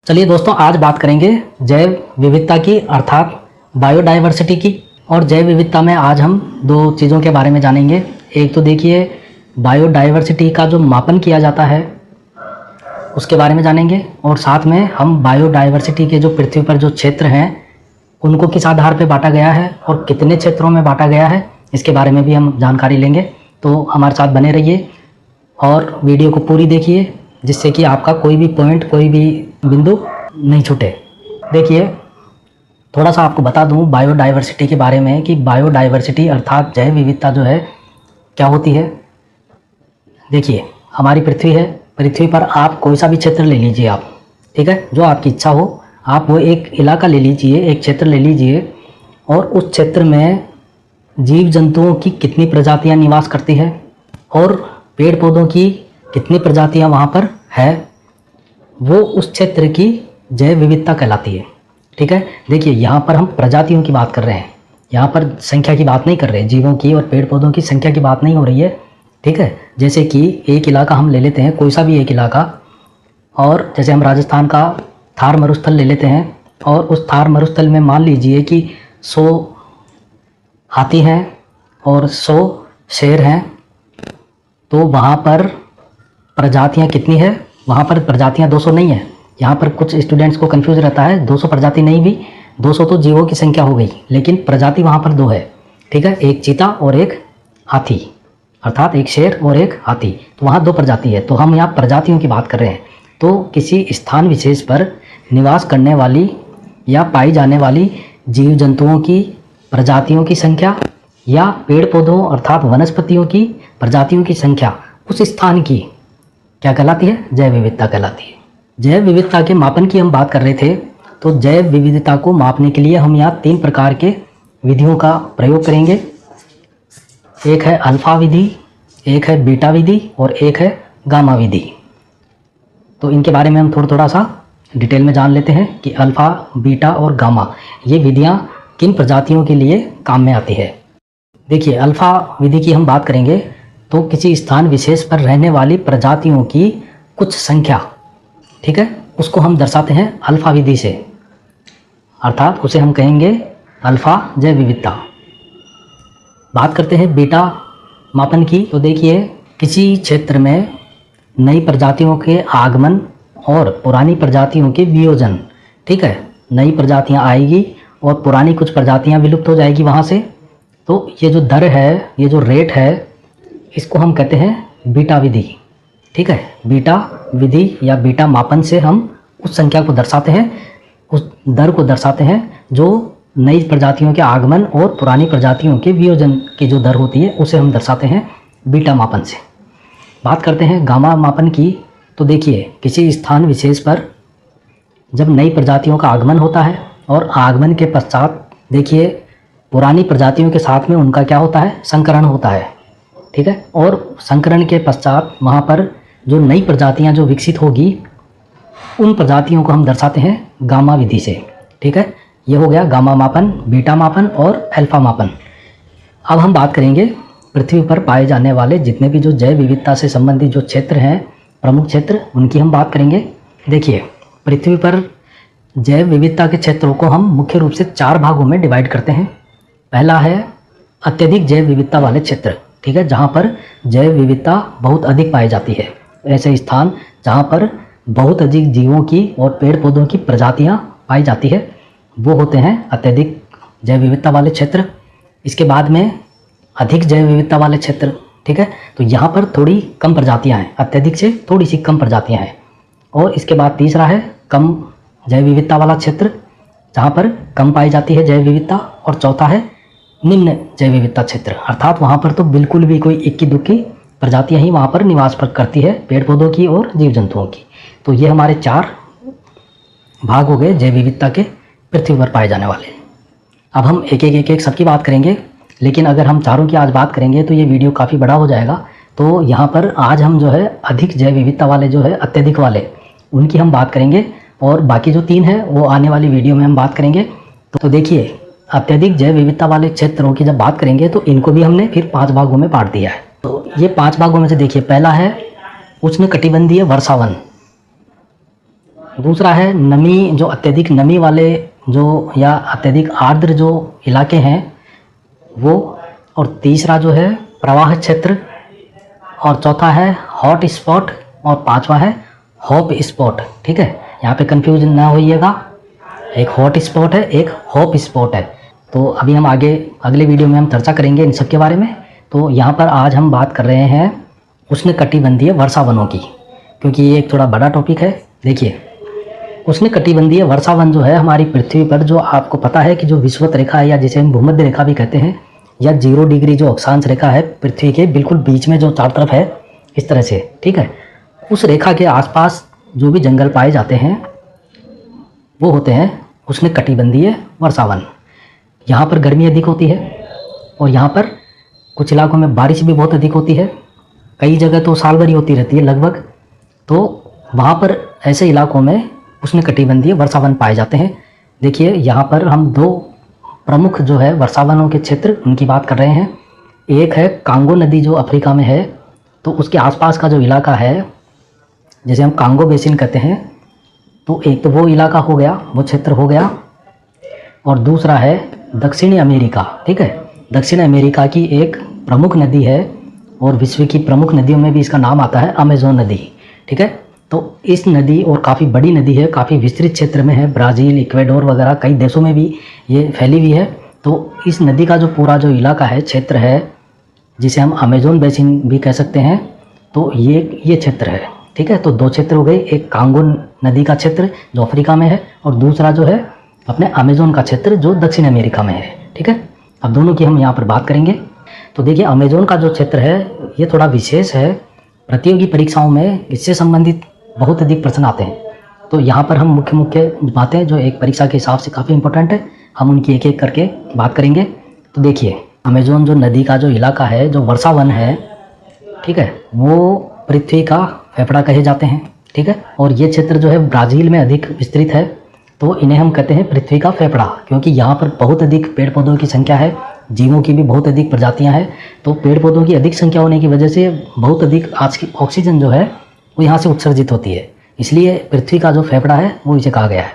चलिए दोस्तों, आज बात करेंगे जैव विविधता की अर्थात बायोडाइवर्सिटी की। और जैव विविधता में आज हम दो चीज़ों के बारे में जानेंगे। एक तो देखिए बायोडाइवर्सिटी का जो मापन किया जाता है उसके बारे में जानेंगे, और साथ में हम बायोडाइवर्सिटी के जो पृथ्वी पर जो क्षेत्र हैं उनको किस आधार पर बांटा गया है और कितने क्षेत्रों में बांटा गया है इसके बारे में भी हम जानकारी लेंगे। तो हमारे साथ बने रहिए और वीडियो को पूरी देखिए, जिससे कि आपका कोई भी पॉइंट, कोई भी बिंदु नहीं छूटे। देखिए, थोड़ा सा आपको बता दूं बायोडाइवर्सिटी के बारे में कि बायोडाइवर्सिटी अर्थात जैव विविधता जो है क्या होती है। देखिए, हमारी पृथ्वी है, पृथ्वी पर आप कोई सा भी क्षेत्र ले लीजिए आप, ठीक है, जो आपकी इच्छा हो, आप वो एक इलाका ले लीजिए, एक क्षेत्र ले लीजिए, और उस क्षेत्र में जीव जंतुओं की कितनी प्रजातियां निवास करती है और पेड़ पौधों की कितनी प्रजातियां वहाँ पर है, वो उस क्षेत्र की जैव विविधता कहलाती है। ठीक है, देखिए यहाँ पर हम प्रजातियों की बात कर रहे हैं, यहाँ पर संख्या की बात नहीं कर रहे, जीवों की और पेड़ पौधों की संख्या की बात नहीं हो रही है। ठीक है, जैसे कि एक इलाका हम ले लेते हैं, कोई सा भी एक इलाका, और जैसे हम राजस्थान का थार मरुस्थल ले लेते हैं, और उस थार मरुस्थल में मान लीजिए कि 100 हाथी हैं और 100 शेर हैं, तो वहाँ पर प्रजातियाँ कितनी है? वहाँ पर प्रजातियाँ 200 नहीं है। यहाँ पर कुछ स्टूडेंट्स को कंफ्यूज रहता है, 200 प्रजाति नहीं भी, 200 तो जीवों की संख्या हो गई, लेकिन प्रजाति वहाँ पर 2 है। ठीक है, एक चीता और एक हाथी, अर्थात एक शेर और एक हाथी, तो वहाँ 2 प्रजाति है। तो हम यहाँ प्रजातियों की बात कर रहे हैं। तो किसी स्थान विशेष पर निवास करने वाली या पाई जाने वाली जीव जंतुओं की प्रजातियों की संख्या या पेड़ पौधों अर्थात वनस्पतियों की प्रजातियों की संख्या उस स्थान की क्या कहलाती है? जैव विविधता कहलाती है। जैव विविधता के मापन की हम बात कर रहे थे, तो जैव विविधता को मापने के लिए हम यहाँ 3 प्रकार के विधियों का प्रयोग करेंगे। एक है अल्फा विधि, एक है बीटा विधि और एक है गामा विधि। तो इनके बारे में हम थोड़ा सा डिटेल में जान लेते हैं कि अल्फा, बीटा और गामा ये विधियाँ किन प्रजातियों के लिए काम में आती है। देखिए, अल्फा विधि की हम बात करेंगे तो किसी स्थान विशेष पर रहने वाली प्रजातियों की कुछ संख्या, ठीक है, उसको हम दर्शाते हैं अल्फा विधि से, अर्थात उसे हम कहेंगे अल्फा जैव विविधता। बात करते हैं बीटा मापन की। तो देखिए, किसी क्षेत्र में नई प्रजातियों के आगमन और पुरानी प्रजातियों के वियोजन, ठीक है, नई प्रजातियां आएगी और पुरानी कुछ प्रजातियां विलुप्त हो जाएगी वहाँ से। तो ये जो दर है, ये जो रेट है, इसको हम कहते हैं बीटा विधि। ठीक है, बीटा विधि या बीटा मापन से हम उस संख्या को दर्शाते हैं, उस दर को दर्शाते हैं जो नई प्रजातियों के आगमन और पुरानी प्रजातियों के वियोजन की जो दर होती है उसे हम दर्शाते हैं बीटा मापन से। बात करते हैं गामा मापन की। तो देखिए, किसी स्थान विशेष पर जब नई प्रजातियों का आगमन होता है और आगमन के पश्चात देखिए पुरानी प्रजातियों के साथ में उनका क्या होता है? संकरण होता है। ठीक है, और संकरण के पश्चात वहाँ पर जो नई प्रजातियाँ जो विकसित होगी उन प्रजातियों को हम दर्शाते हैं गामा विधि से। ठीक है, ये हो गया गामा मापन, बीटा मापन और अल्फा मापन। अब हम बात करेंगे पृथ्वी पर पाए जाने वाले जितने भी जो जैव विविधता से संबंधित जो क्षेत्र हैं, प्रमुख क्षेत्र, उनकी हम बात करेंगे। देखिए, पृथ्वी पर जैव विविधता के क्षेत्रों को हम मुख्य रूप से 4 भागों में डिवाइड करते हैं। पहला है अत्यधिक जैव विविधता वाले क्षेत्र, ठीक है, जहाँ पर जैव विविधता बहुत अधिक पाई जाती है। ऐसे स्थान जहाँ पर बहुत अधिक जीवों की और पेड़ पौधों की प्रजातियाँ पाई जाती है, वो होते हैं अत्यधिक जैव विविधता वाले क्षेत्र। इसके बाद में अधिक जैव विविधता वाले क्षेत्र, ठीक है, तो यहाँ पर थोड़ी कम प्रजातियाँ हैं, अत्यधिक से थोड़ी सी कम प्रजातियाँ हैं। और इसके बाद तीसरा है कम जैव विविधता वाला क्षेत्र, जहाँ पर कम पाई जाती है जैव विविधता। और चौथा है निम्न जैव विविधता क्षेत्र, अर्थात वहाँ पर तो बिल्कुल भी कोई इक्की दुक्की प्रजातियाँ ही वहाँ पर निवास पर करती है, पेड़ पौधों की और जीव जंतुओं की। तो ये हमारे 4 भाग हो गए जैव विविधता के पृथ्वी पर पाए जाने वाले। अब हम एक एक सबकी बात करेंगे, लेकिन अगर हम चारों की आज बात करेंगे तो ये वीडियो काफ़ी बड़ा हो जाएगा। तो यहाँ पर आज हम जो है अधिक जैव विविधता वाले जो है अत्यधिक वाले, उनकी हम बात करेंगे, और बाकी जो 3 है वो आने वाली वीडियो में हम बात करेंगे। तो देखिए, अत्यधिक जैव विविधता वाले क्षेत्रों की जब बात करेंगे तो इनको भी हमने फिर 5 भागों में बांट दिया है। तो ये 5 भागों में से देखिए, पहला है उष्णकटिबंधीय वर्षावन, दूसरा है नमी, जो अत्यधिक नमी वाले जो या अत्यधिक आर्द्र जो इलाके हैं वो, और तीसरा जो है प्रवाह क्षेत्र, और चौथा है हॉट स्पॉट, और पांचवा है हॉप स्पॉट। ठीक है, यहाँ पे कंफ्यूजन ना होइएगा, एक हॉट स्पॉट है, एक हॉप स्पॉट है। तो अभी हम आगे अगले वीडियो में हम चर्चा करेंगे इन सब के बारे में। तो यहाँ पर आज हम बात कर रहे हैं उष्णकटिबंधीय वर्षावनों की, क्योंकि ये एक थोड़ा बड़ा टॉपिक है। देखिए, उष्णकटिबंधीय वर्षावन जो है हमारी पृथ्वी पर, जो आपको पता है कि जो विषुवत रेखा है, या जिसे हम भूमध्य रेखा भी कहते हैं, या 0 डिग्री जो अक्षांश रेखा है पृथ्वी के बिल्कुल बीच में जो चारों तरफ है इस तरह से, ठीक है, उस रेखा के आसपास जो भी जंगल पाए जाते हैं वो होते हैं उष्णकटिबंधीय वर्षावन। यहाँ पर गर्मी अधिक होती है, और यहाँ पर कुछ इलाकों में बारिश भी बहुत अधिक होती है, कई जगह तो साल भर ही होती रहती है लगभग। तो वहाँ पर ऐसे इलाकों में उष्णकटिबंधीय वर्षावन पाए जाते हैं। देखिए, यहाँ पर हम 2 प्रमुख जो है वर्षावनों के क्षेत्र उनकी बात कर रहे हैं। एक है कांगो नदी जो अफ्रीका में है, तो उसके आसपास का जो इलाका है जिसे हम कांगो बेसिन कहते हैं, तो एक तो वो इलाका हो गया, वो क्षेत्र हो गया, और दूसरा है दक्षिणी अमेरिका। ठीक है, दक्षिण अमेरिका की एक प्रमुख नदी है, और विश्व की प्रमुख नदियों में भी इसका नाम आता है अमेज़न नदी। ठीक है, तो इस नदी, और काफ़ी बड़ी नदी है, काफ़ी विस्तृत क्षेत्र में है, ब्राज़ील, इक्वेडोर वगैरह कई देशों में भी ये फैली हुई है। तो इस नदी का जो पूरा जो इलाका है, क्षेत्र है, जिसे हम अमेज़न बेसिन भी कह सकते हैं, तो ये क्षेत्र है। ठीक है, तो 2 क्षेत्र हो गए, एक कांगो नदी का क्षेत्र जो अफ्रीका में है, और दूसरा जो है अपने अमेज़न का क्षेत्र जो दक्षिण अमेरिका में है। ठीक है, अब दोनों की हम यहाँ पर बात करेंगे। तो देखिए, अमेज़न का जो क्षेत्र है ये थोड़ा विशेष है, प्रतियोगी परीक्षाओं में इससे संबंधित बहुत अधिक प्रश्न आते हैं। तो यहाँ पर हम मुख्य बातें जो एक परीक्षा के हिसाब से काफ़ी इंपॉर्टेंट है, हम उनकी एक एक करके बात करेंगे। तो देखिए, अमेज़न जो नदी का जो इलाका है, जो वर्षावन है, ठीक है, वो पृथ्वी का फेफड़ा कहे जाते हैं। ठीक है, और ये क्षेत्र जो है ब्राज़ील में अधिक विस्तृत है, तो इन्हें हम कहते हैं पृथ्वी का फेफड़ा, क्योंकि यहाँ पर बहुत अधिक पेड़ पौधों की संख्या है, जीवों की भी बहुत अधिक प्रजातियाँ हैं। तो पेड़ पौधों की अधिक संख्या होने की वजह से बहुत अधिक आज की ऑक्सीजन जो है वो यहाँ से उत्सर्जित होती है, इसलिए पृथ्वी का जो फेफड़ा है वो इसे कहा गया है।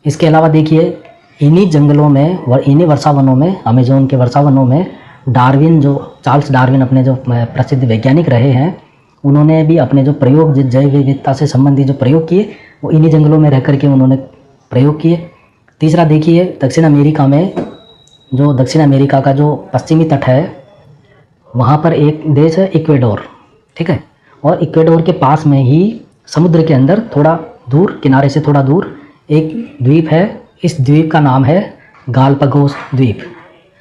इसके अलावा देखिए, इन्हीं जंगलों में, इन्हीं वर्षावनों में, अमेज़न के वर्षावनों में डार्विन, जो चार्ल्स डार्विन अपने जो प्रसिद्ध वैज्ञानिक रहे हैं, उन्होंने भी अपने जो प्रयोग, जैव विविधता से संबंधित जो प्रयोग किए, वो इन्हीं जंगलों में रह करके उन्होंने प्रयोग किए। तीसरा देखिए, दक्षिण अमेरिका में, जो दक्षिण अमेरिका का जो पश्चिमी तट है, वहाँ पर एक देश है इक्वेडोर। ठीक है, और इक्वेडोर के पास में ही समुद्र के अंदर थोड़ा दूर, किनारे से थोड़ा दूर एक द्वीप है। इस द्वीप का नाम है गालापागोस द्वीप,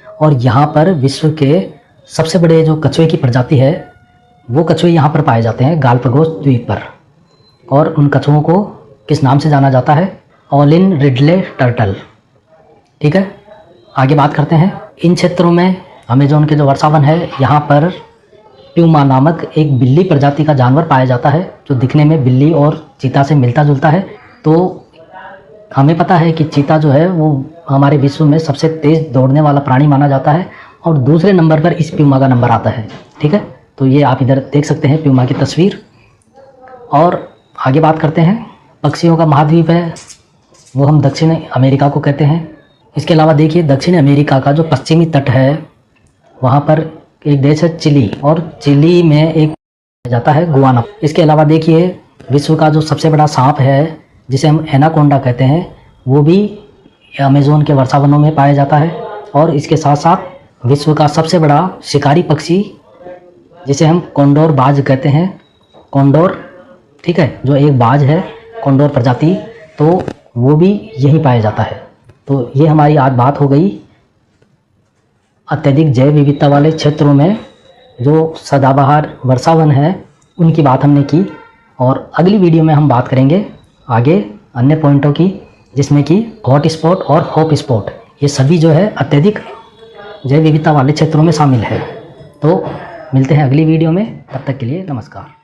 और यहाँ पर विश्व के सबसे बड़े जो कछुए की प्रजाति है वो कछुए यहाँ पर पाए जाते हैं गालापागोस द्वीप पर। और उन कछुओं को किस नाम से जाना जाता है? ऑलिन रिडले टर्टल। ठीक है, आगे बात करते हैं। इन क्षेत्रों में अमेज़न के जो वर्षावन है, यहाँ पर प्यूमा नामक एक बिल्ली प्रजाति का जानवर पाया जाता है, जो दिखने में बिल्ली और चीता से मिलता जुलता है। तो हमें पता है कि चीता जो है वो हमारे विश्व में सबसे तेज़ दौड़ने वाला प्राणी माना जाता है, और दूसरे नंबर पर इस प्यूमा का नंबर आता है। ठीक है, तो ये आप इधर देख सकते हैं प्यूमा की तस्वीर। और आगे बात करते हैं, पक्षियों का महाद्वीप है वो हम दक्षिण अमेरिका को कहते हैं। इसके अलावा देखिए, दक्षिण अमेरिका का जो पश्चिमी तट है वहाँ पर एक देश है चिली, और चिली में एक जाता है गुआना। इसके अलावा देखिए, विश्व का जो सबसे बड़ा सांप है जिसे हम एनाकोंडा कहते हैं, वो भी अमेज़न के वर्षावनों में पाया जाता है। और इसके साथ साथ विश्व का सबसे बड़ा शिकारी पक्षी जिसे हम कोंडोर बाज कहते हैं, कोंडोर, ठीक है, जो एक बाज है कोंडोर प्रजाति, तो वो भी यहीं पाया जाता है। तो ये हमारी आज बात हो गई अत्यधिक जैव विविधता वाले क्षेत्रों में जो सदाबहार वर्षावन है उनकी बात हमने की। और अगली वीडियो में हम बात करेंगे आगे अन्य पॉइंटों की, जिसमें कि हॉट स्पॉट और हॉप स्पॉट, ये सभी जो है अत्यधिक जैव विविधता वाले क्षेत्रों में शामिल है। तो मिलते हैं अगली वीडियो में, तब तक के लिए नमस्कार।